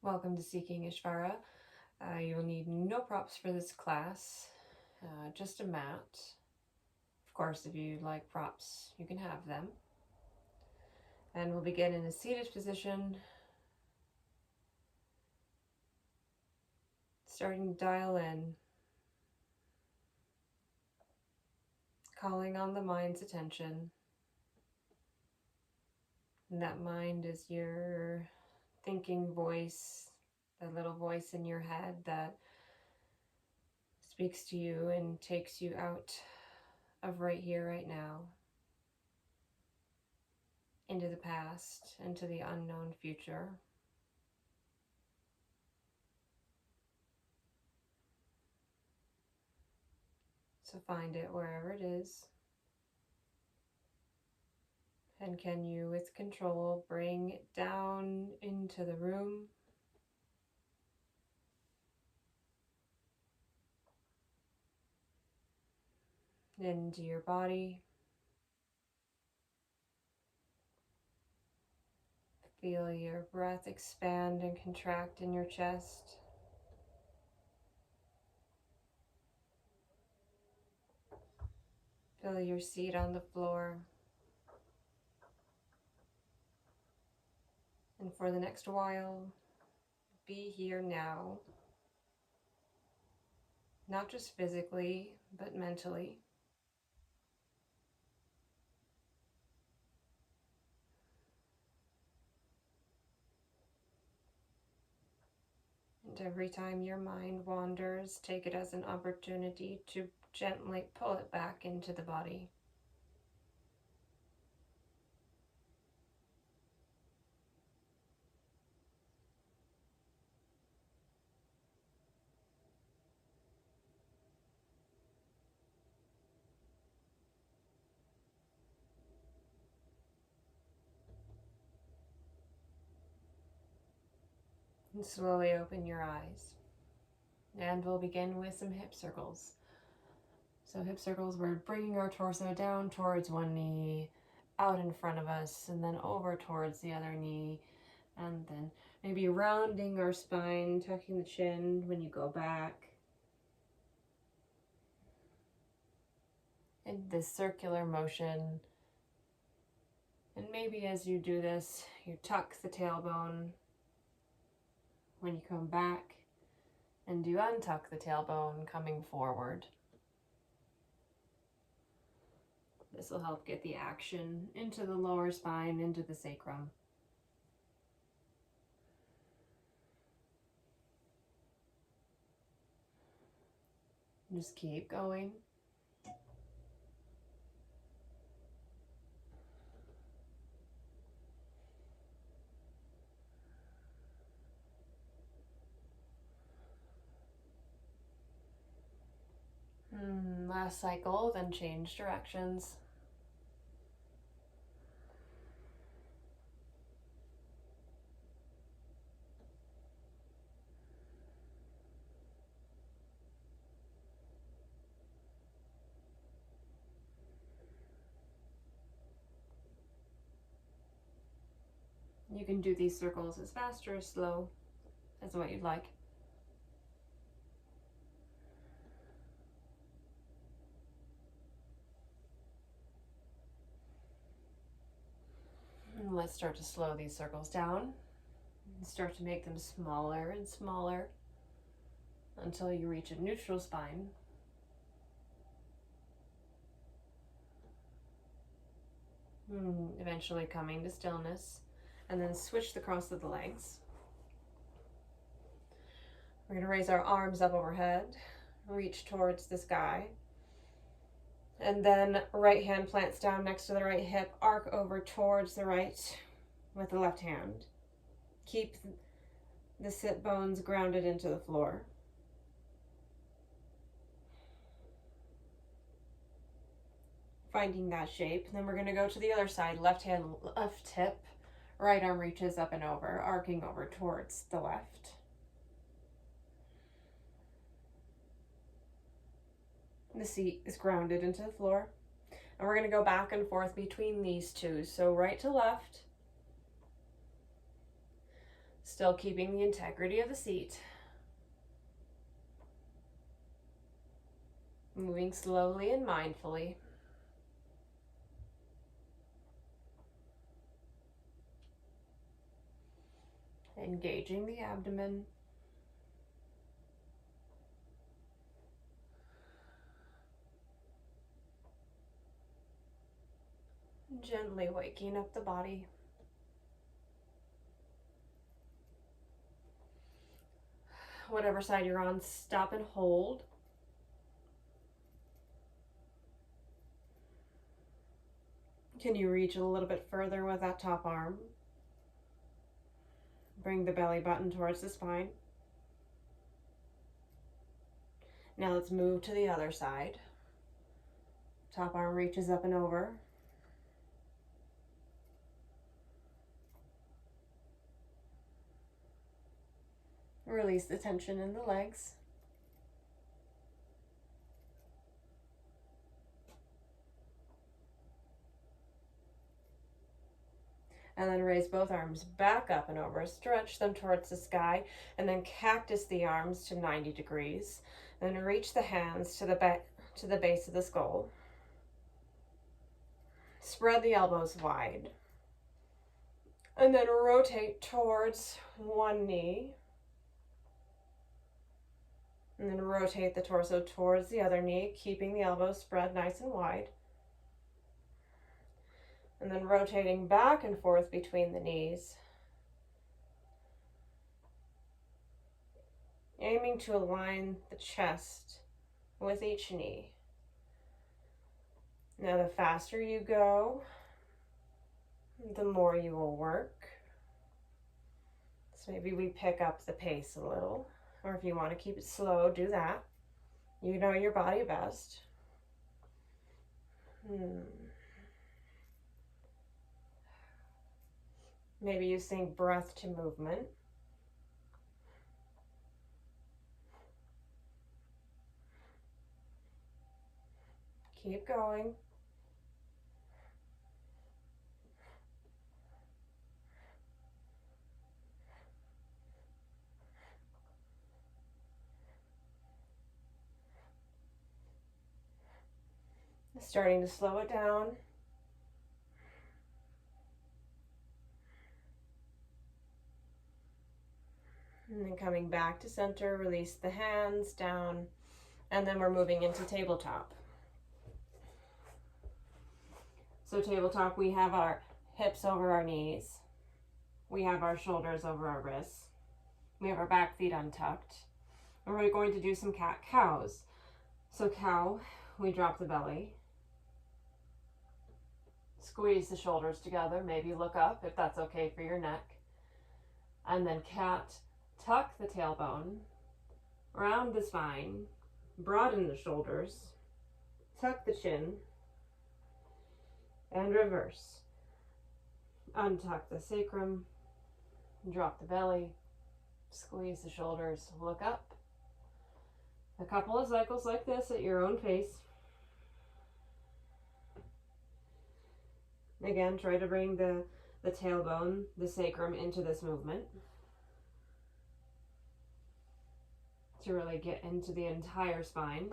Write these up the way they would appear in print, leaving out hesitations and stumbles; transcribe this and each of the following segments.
Welcome to Seeking Ishvara. You'll need no props for this class, just a mat. Of course, if you like props, you can have them. And we'll begin in a seated position, starting to dial in, calling on the mind's attention. And that mind is your thinking voice, that little voice in your head that speaks to you and takes you out of right here, right now, into the past, into the unknown future. So find it wherever it is. And can you, with control, bring it down into the room? Into your body. Feel your breath expand and contract in your chest. Feel your seat on the floor. And for the next while, be here now. Not just physically, but mentally. And every time your mind wanders, take it as an opportunity to gently pull it back into the body. And slowly open your eyes. And we'll begin with some hip circles. So hip circles, we're bringing our torso down towards one knee, out in front of us, and then over towards the other knee. And then maybe rounding our spine, tucking the chin when you go back. In this circular motion. And maybe as you do this, you tuck the tailbone when you come back, and you untuck the tailbone coming forward. This will help get the action into the lower spine, into the sacrum. Just keep going. Last cycle, then change directions. You can do these circles as fast or as slow as what you'd like. And let's start to slow these circles down and start to make them smaller and smaller until you reach a neutral spine. Eventually coming to stillness, and then switch the cross of the legs. We're going to raise our arms up overhead, reach towards the sky, and then right hand plants down next to the right hip, arc over towards the right with the left hand. Keep the sit bones grounded into the floor. Finding that shape. Then we're going to go to the other side, left hand, left hip, right arm reaches up and over, arcing over towards the left. The seat is grounded into the floor. And we're going to go back and forth between these two. So right to left. Still keeping the integrity of the seat. Moving slowly and mindfully. Engaging the abdomen. Gently waking up the body. Whatever side you're on, stop and hold. Can you reach a little bit further with that top arm? Bring the belly button towards the spine. Now let's move to the other side. Top arm reaches up and over. Release the tension in the legs. And then raise both arms back up and over. Stretch them towards the sky, and then cactus the arms to 90 degrees. Then reach the hands to the base of the skull. Spread the elbows wide. And then rotate towards one knee. And then rotate the torso towards the other knee, keeping the elbows spread nice and wide. And then rotating back and forth between the knees. Aiming to align the chest with each knee. Now the faster you go, the more you will work. So maybe we pick up the pace a little. Or if you want to keep it slow, do that. You know your body best. Maybe you sync breath to movement. Keep going. Starting to slow it down. And then coming back to center, release the hands down, and then we're moving into tabletop. So tabletop, we have our hips over our knees. We have our shoulders over our wrists. We have our back feet untucked. And we're going to do some cat-cows. So cow, we drop the belly. Squeeze the shoulders together, maybe look up if that's okay for your neck. And then cat, tuck the tailbone, round the spine, broaden the shoulders, tuck the chin, and reverse. Untuck the sacrum, drop the belly, squeeze the shoulders, look up. A couple of cycles like this at your own pace. Again, try to bring the tailbone, the sacrum into this movement to really get into the entire spine.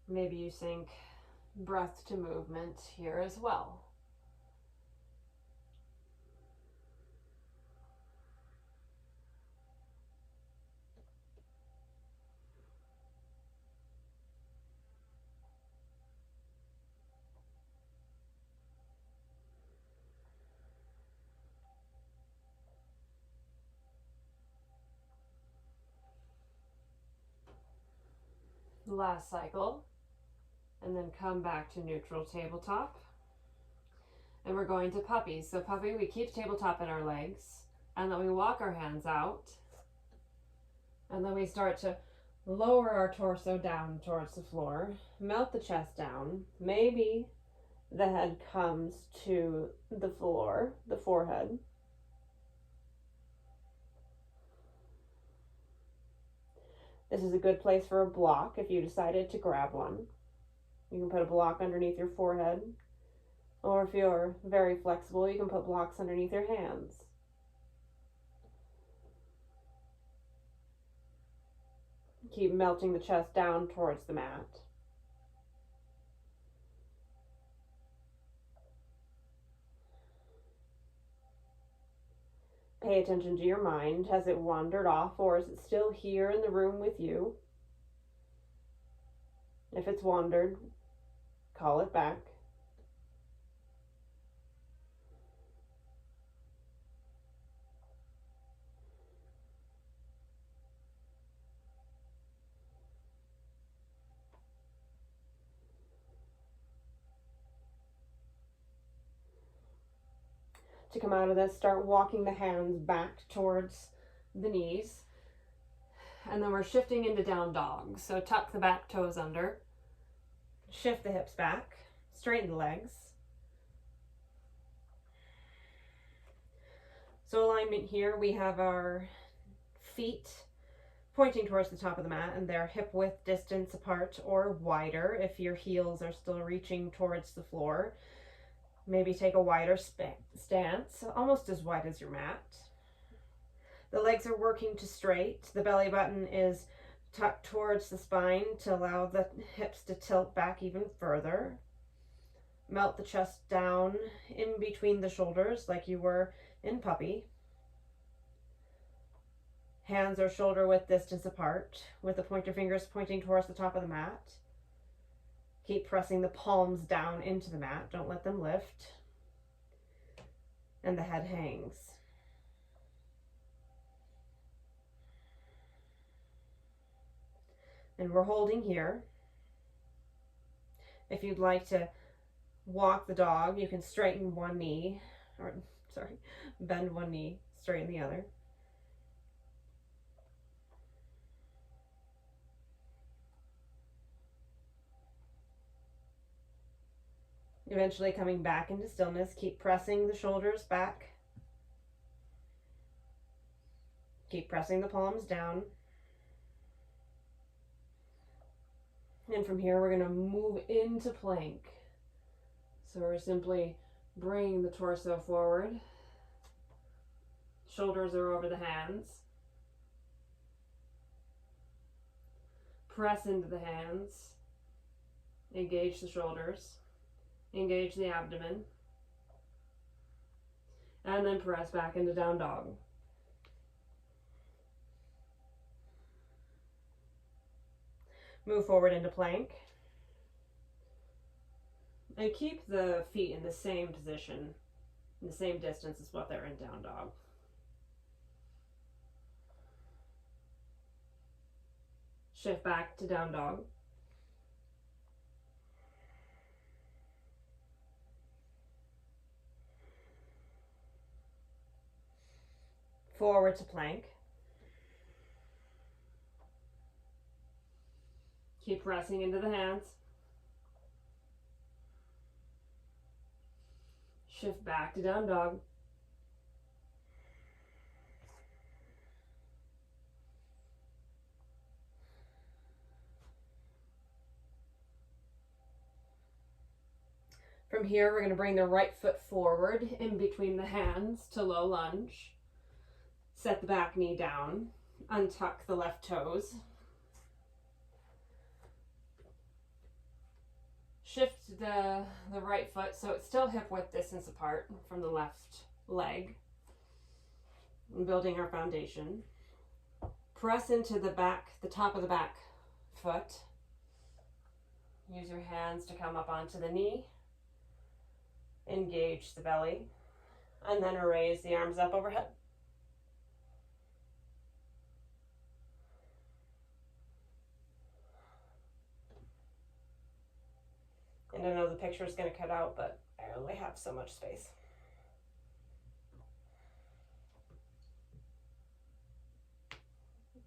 Maybe you sync breath to movement here as well. Last cycle, and then come back to neutral tabletop. And we're going to puppy. So puppy, we keep tabletop in our legs, and then we walk our hands out, and then we start to lower our torso down towards the floor, melt the chest down. Maybe the head comes to the floor, the forehead. This is a good place for a block if you decided to grab one. You can put a block underneath your forehead, or if you're very flexible, you can put blocks underneath your hands. Keep melting the chest down towards the mat. Pay attention to your mind. Has it wandered off, or is it still here in the room with you? If it's wandered, call it back. To come out of this, start walking the hands back towards the knees. And then we're shifting into down dog. So tuck the back toes under. Shift the hips back. Straighten the legs. So alignment here, we have our feet pointing towards the top of the mat, and they're hip width distance apart or wider if your heels are still reaching towards the floor. Maybe take a wider stance, almost as wide as your mat. The legs are working to straight. The belly button is tucked towards the spine to allow the hips to tilt back even further. Melt the chest down in between the shoulders like you were in puppy. Hands are shoulder width distance apart with the pointer fingers pointing towards the top of the mat. Keep pressing the palms down into the mat. Don't let them lift. And the head hangs. And we're holding here. If you'd like to walk the dog, you can straighten one knee, bend one knee, straighten the other. Eventually coming back into stillness, keep pressing the shoulders back. Keep pressing the palms down. And from here, we're going to move into plank. So we're simply bringing the torso forward. Shoulders are over the hands. Press into the hands. Engage the shoulders. Engage the abdomen. And then press back into down dog. Move forward into plank. And keep the feet in the same position, in the same distance as what they're in down dog. Shift back to down dog. Forward to plank. Keep pressing into the hands. Shift back to down dog. From here, we're going to bring the right foot forward in between the hands to low lunge. Set the back knee down. Untuck the left toes. Shift the right foot so it's still hip width distance apart from the left leg. And building our foundation. Press into the top of the back foot. Use your hands to come up onto the knee. Engage the belly. And then raise the arms up overhead. And I know the picture is going to cut out, but I only have so much space.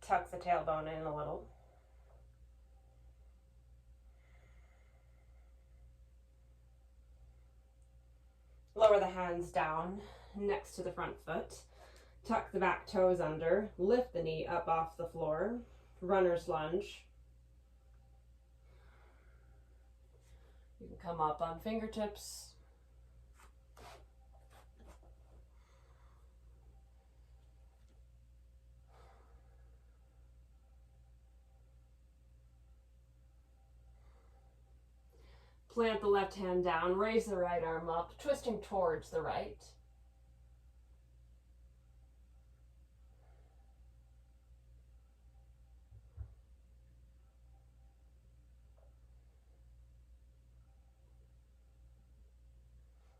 Tuck the tailbone in a little. Lower the hands down next to the front foot. Tuck the back toes under. Lift the knee up off the floor. Runner's lunge. You can come up on fingertips. Plant the left hand down, raise the right arm up, twisting towards the right.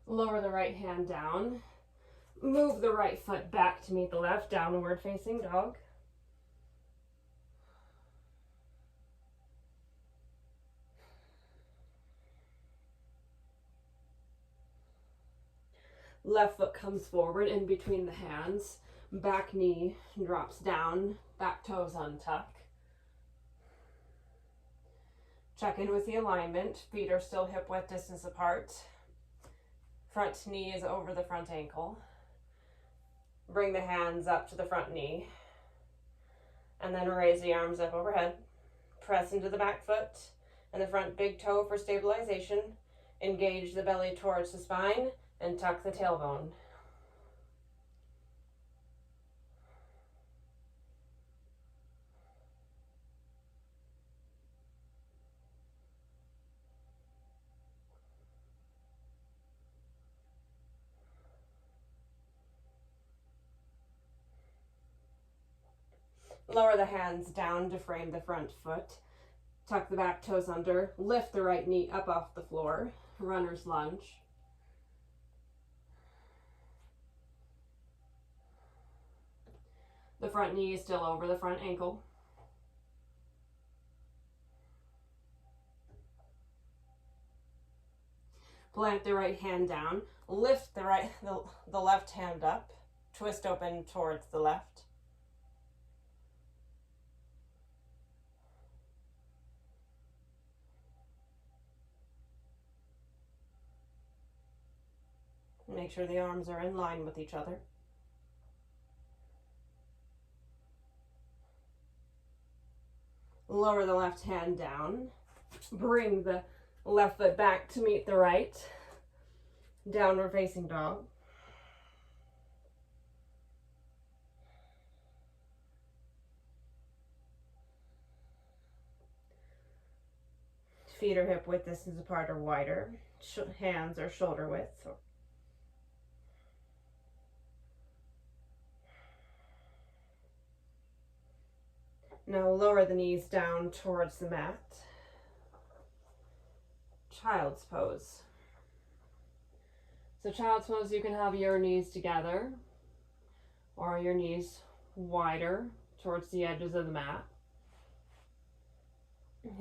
Lower the right hand down. Move the right foot back to meet the left, downward facing dog. Left foot comes forward in between the hands. Back knee drops down, back toes untuck. Check in with the alignment. Feet are still hip width distance apart. Front knee is over the front ankle. Bring the hands up to the front knee. And then raise the arms up overhead. Press into the back foot and the front big toe for stabilization. Engage the belly towards the spine and tuck the tailbone. Lower the hands down to frame the front foot. Tuck the back toes under. Lift the right knee up off the floor. Runner's lunge. The front knee is still over the front ankle. Plant the right hand down. Lift the left hand up. Twist open towards the left. Make sure the arms are in line with each other. Lower the left hand down. Bring the left foot back to meet the right. Downward facing dog. Feet are hip width distance apart or wider. Hands are shoulder width. Now lower the knees down towards the mat. Child's pose. So child's pose, you can have your knees together or your knees wider towards the edges of the mat.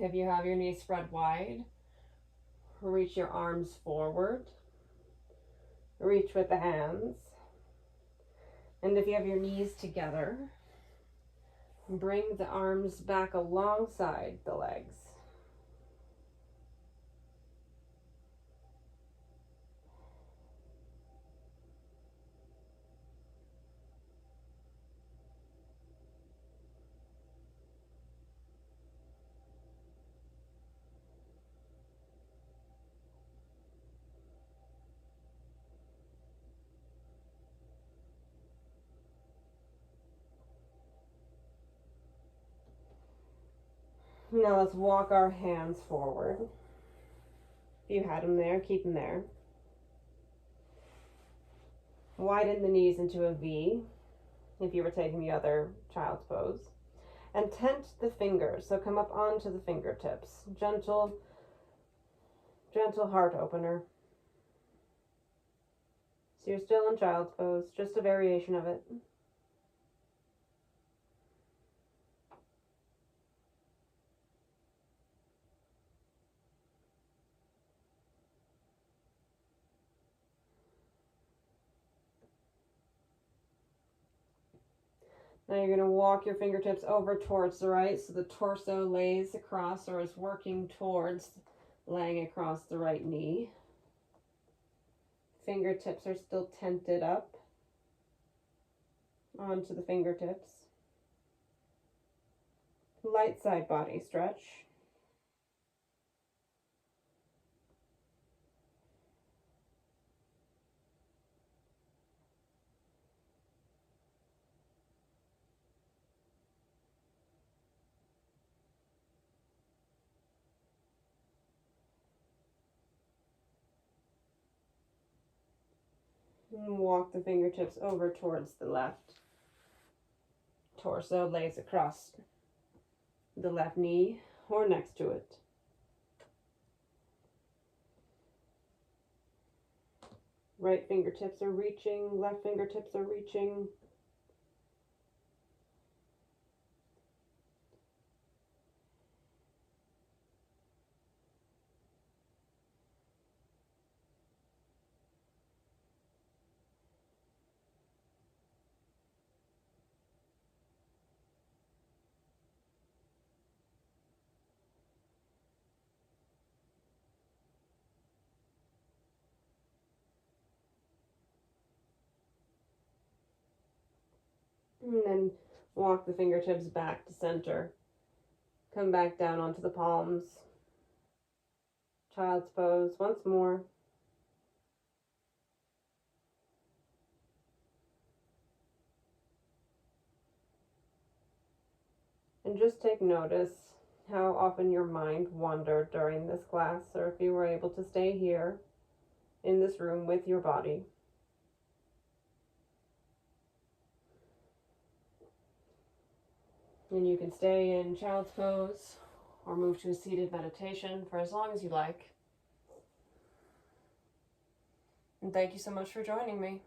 If you have your knees spread wide, reach your arms forward. Reach with the hands. And if you have your knees together, bring the arms back alongside the legs. Now let's walk our hands forward. If you had them there, keep them there. Widen the knees into a V if you were taking the other child's pose. And tent the fingers, so come up onto the fingertips. Gentle heart opener. So you're still in child's pose, just a variation of it. Now you're going to walk your fingertips over towards the right so the torso lays across or is working towards laying across the right knee. Fingertips are still tented up onto the fingertips. Light side body stretch. And walk the fingertips over towards the left. Torso lays across the left knee or next to it. Right fingertips are reaching, left fingertips are reaching. And then walk the fingertips back to center. Come back down onto the palms. Child's pose once more. And just take notice how often your mind wandered during this class, or if you were able to stay here in this room with your body. And you can stay in child's pose or move to a seated meditation for as long as you like. And thank you so much for joining me.